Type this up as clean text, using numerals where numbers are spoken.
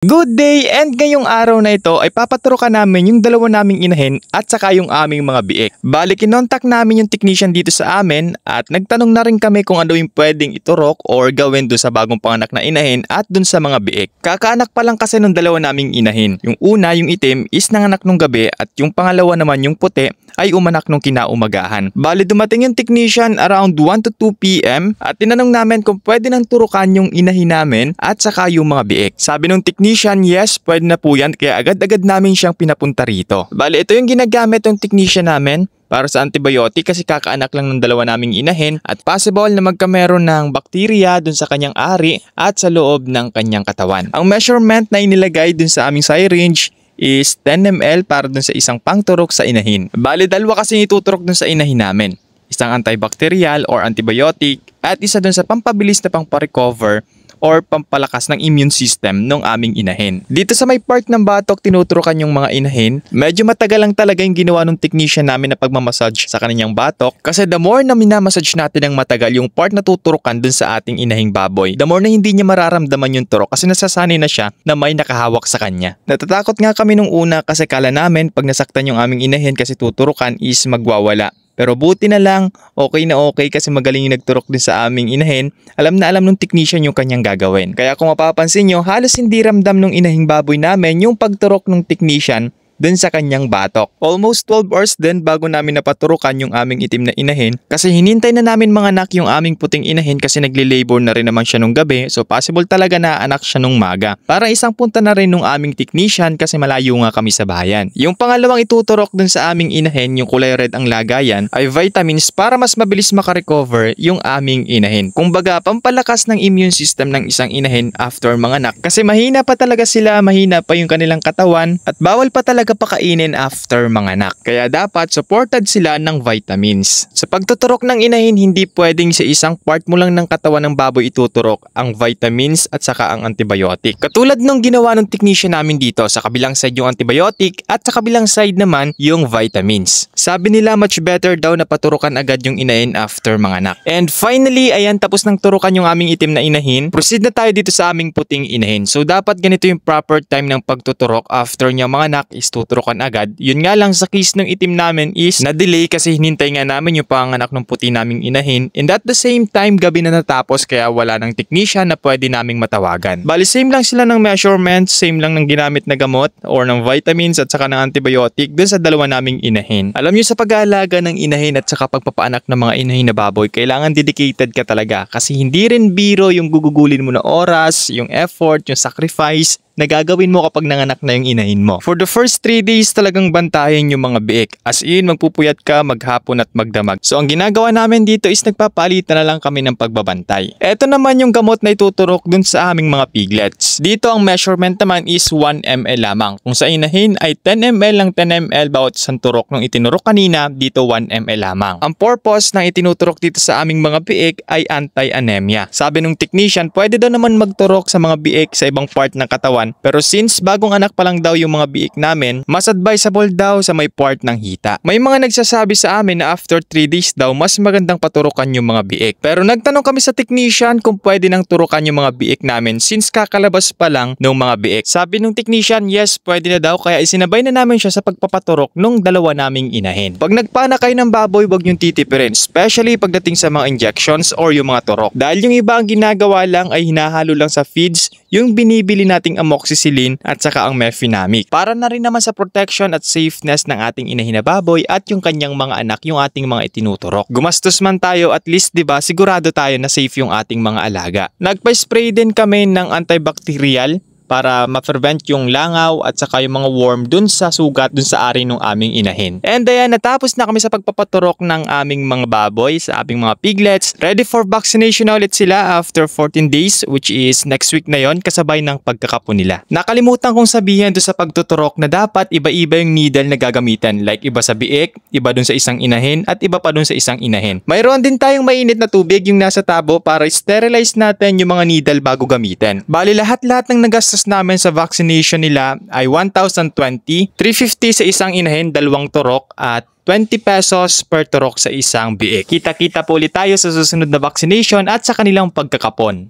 Good day, and ngayong araw na ito ay papaturukan namin yung dalawa naming inahin at saka yung aming mga biik. Bali, kinontak namin yung technician dito sa amin at nagtanong na rin kami kung ano yung pwedeng iturok or gawin doon sa bagong panganak na inahin at doon sa mga biik. Kakaanak pa lang kasi ng dalawa naming inahin. Yung una, yung itim, is nanganak nung gabi at yung pangalawa naman, yung puti, ay umanak nung kinaumagahan. Bali, dumating yung technician around 1 to 2 PM at tinanong namin kung pwede nang turukan yung inahin namin at saka yung mga biik. Sabi nung technician, yes, pwede na po yan, kaya agad-agad namin siyang pinapunta rito. Bali, ito yung ginagamit ng technician namin para sa antibiotic kasi kakaanak lang ng dalawa naming inahin at possible na magkameron ng bakterya dun sa kanyang ari at sa loob ng kanyang katawan. Ang measurement na inilagay dun sa aming syringe is 10 ml para dun sa isang pangturok sa inahin. Bali, dalawa kasi ituturok dun sa inahin namin. Isang antibacterial or antibiotic at isa dun sa pampabilis na pang-recover or pampalakas ng immune system ng aming inahin. Dito sa may part ng batok tinuturukan yung mga inahin, medyo matagal lang talaga yung ginawa ng technician namin na pagmamassage sa kanyang batok kasi the more na minamassage natin ng matagal yung part na tuturukan dun sa ating inahing baboy, the more na hindi niya mararamdaman yung turok kasi nasasanay na siya na may nakahawak sa kanya. Natatakot nga kami nung una kasi kala namin pag nasaktan yung aming inahin kasi tuturukan is magwawala. Pero buti na lang, okay na okay kasi magaling yung nagturok din sa aming inahin. Alam na alam nung technician yung kanyang gagawin. Kaya kung mapapansin nyo, halos hindi ramdam nung inahing baboy namin yung pagturok ng technician dun sa kanyang batok. Almost 12 hours din bago namin napaturukan yung aming itim na inahin kasi hinintay na namin mga anak yung aming puting inahin kasi nagli-labor na rin naman siya nung gabi, so possible talaga na anak siya nung maga. Para isang punta na rin nung aming technician kasi malayo nga kami sa bayan. Yung pangalawang ituturok dun sa aming inahin, yung kulay red ang lagayan, ay vitamins para mas mabilis makarecover yung aming inahin. Kumbaga, pampalakas ng immune system ng isang inahin after manganak kasi mahina pa talaga sila, mahina pa yung kanilang katawan at bawal pa talaga pakainin after manganak. Kaya dapat supported sila ng vitamins. Sa pagtuturok ng inahin, hindi pwedeng sa isang part mo lang ng katawan ng baboy ituturok ang vitamins at saka ang antibiotic. Katulad nung ginawa ng technician namin dito, sa kabilang side yung antibiotic at sa kabilang side naman yung vitamins. Sabi nila much better daw na paturukan agad yung inahin after manganak. And finally, ayan, tapos ng turukan yung aming itim na inahin. Proceed na tayo dito sa aming puting inahin. So dapat ganito yung proper time ng pagtuturok after niya manganak is tuturukan agad. Yun nga lang sa case ng itim namin is na-delay kasi hinintay nga namin yung panganak ng puti naming inahin and at the same time gabi na natapos kaya wala ng technician na pwede naming matawagan. Bali same lang sila ng measurement, same lang ng ginamit na gamot or ng vitamins at saka ng antibiotic dun sa dalawa naming inahin. Alam nyo sa pag-aalaga ng inahin at saka pagpapaanak ng mga inahin na baboy, kailangan dedicated ka talaga kasi hindi rin biro yung gugugulin mo na oras, yung effort, yung sacrifice na gagawin mo kapag nanganak na yung inahin mo. For the first 3 days talagang bantayan yung mga biik. As in, magpupuyat ka maghapon at magdamag. So ang ginagawa namin dito is nagpapalitan na lang kami ng pagbabantay. Ito naman yung gamot na ituturok dun sa aming mga piglets. Dito ang measurement naman is 1 ml lamang. Kung sa inahin ay 10 ml lang 10 ml bawat isang turok ng itinurok kanina, dito 1 ml lamang. Ang purpose ng itinuturok dito sa aming mga biik ay anti-anemia. Sabi ng technician, pwede daw naman magturok sa mga biik sa ibang part ng katawan. Pero since bagong anak pa lang daw yung mga biik namin, mas advisable daw sa may part ng hita. May mga nagsasabi sa amin na after 3 days daw, mas magandang paturukan yung mga biik. Pero nagtanong kami sa technician kung pwede nang turukan yung mga biik namin since kakalabas pa lang ng mga biik. Sabi ng technician, yes, pwede na daw kaya isinabay na namin siya sa pagpapaturok nung dalawa naming inahin. Pag nagpana kayo ng baboy, wag yung titipirin, especially pagdating sa mga injections or yung mga turok. Dahil yung iba ang ginagawa lang ay hinahalo lang sa feeds yung binibili nating amoxicillin at saka ang mefenamic. Para na rin naman sa protection at safeness ng ating inahin na baboy at yung kanyang mga anak, yung ating mga itinuturok. Gumastos man tayo, at least 'di ba, sigurado tayo na safe yung ating mga alaga. Nagpa-spray din kami ng antibacterial para ma-prevent yung langaw at saka yung mga worm dun sa sugat, dun sa ari ng aming inahin. And ayan, natapos na kami sa pagpapaturok ng aming mga baboy, sa aming mga piglets. Ready for vaccination na ulit sila after 14 days, which is next week na yon, kasabay ng pagkakapo nila. Nakalimutan kong sabihin dun sa pagtuturok na dapat iba-iba yung needle na gagamitan. Like iba sa biik, iba dun sa isang inahin, at iba pa dun sa isang inahin. Mayroon din tayong mainit na tubig yung nasa tabo para sterilize natin yung mga needle bago gamitin. Bali lahat-lahat ng nagastos namin sa vaccination nila ay 1,020, 350 sa isang inahin, 2 turok at 20 pesos per turok sa isang biik. Kita-kita po ulit tayo sa susunod na vaccination at sa kanilang pagkakapon.